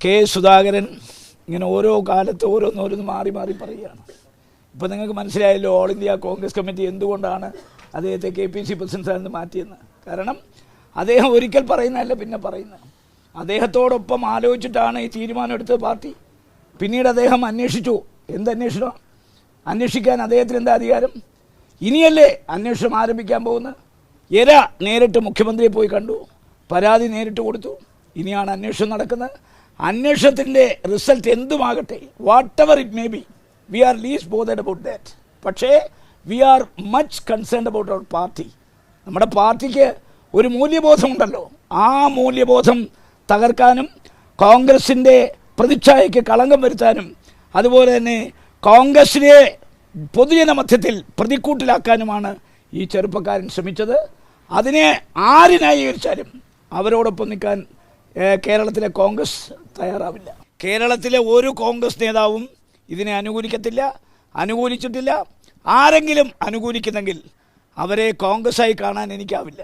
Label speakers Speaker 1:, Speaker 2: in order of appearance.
Speaker 1: K Sudhakaran ഇങ്ങനെ ഓരോ കാലത്ത് ഓരോന്നോരോന്ന് മാറി മാറി പറയുകയാണ്. ഇപ്പോൾ നിങ്ങൾക്ക് മനസ്സിലായല്ലോ ഓൾ ഇന്ത്യ കോൺഗ്രസ് കമ്മിറ്റി എന്തുകൊണ്ടാണ് അദ്ദേഹത്തെ KPC പ്രസിഡന്റ് സ്ഥാനത്ത് നിന്ന് മാറ്റിയെന്ന്. കാരണം അദ്ദേഹം ഒരിക്കൽ പറയുന്നതല്ല പിന്നെ പറയുന്നത്. അദ്ദേഹത്തോടൊപ്പം ആലോചിച്ചിട്ടാണ് ഈ തീരുമാനം എടുത്തത് പാർട്ടി. പിന്നീട് അദ്ദേഹം അന്വേഷിച്ചു. എന്തന്വേഷണം? അന്വേഷിക്കാൻ അദ്ദേഹത്തിന് എന്താ അധികാരം? ഇനിയല്ലേ അന്വേഷണം ആരംഭിക്കാൻ പോകുന്നത്. എര നേരിട്ട് മുഖ്യമന്ത്രിയെ പോയി കണ്ടു, പരാതി നേരിട്ട് കൊടുത്തു. ഇനിയാണ് അന്വേഷണം നടക്കുന്നത്. അന്വേഷണത്തിൻ്റെ റിസൾട്ട് എന്തുമാകട്ടെ, whatever it may be, we are least bothered about that. പക്ഷേ we are much concerned about our party. നമ്മുടെ പാർട്ടിക്ക് ഒരു മൂല്യബോധമുണ്ടല്ലോ, ആ മൂല്യബോധം തകർക്കാനും കോൺഗ്രസിൻ്റെ പ്രതിച്ഛായയ്ക്ക് കളങ്കം വരുത്താനും അതുപോലെ തന്നെ കോൺഗ്രസിനെ പൊതുജന മധ്യത്തിൽ പ്രതിക്കൂട്ടിലാക്കാനുമാണ് ഈ ചെറുപ്പക്കാരൻ ശ്രമിച്ചത്. അതിനെ ആര് ന്യായീകരിച്ചാലും അവരോടൊപ്പം നിൽക്കാൻ കേരളത്തിലെ കോൺഗ്രസ് തയ്യാറാവില്ല. കേരളത്തിലെ ഒരു കോൺഗ്രസ് നേതാവും ഇതിനെ അനുകൂലിക്കത്തില്ല, അനുകൂലിച്ചിട്ടില്ല. ആരെങ്കിലും അനുകൂലിക്കുന്നെങ്കിൽ അവരെ കോൺഗ്രസ്സായി കാണാൻ എനിക്കാവില്ല.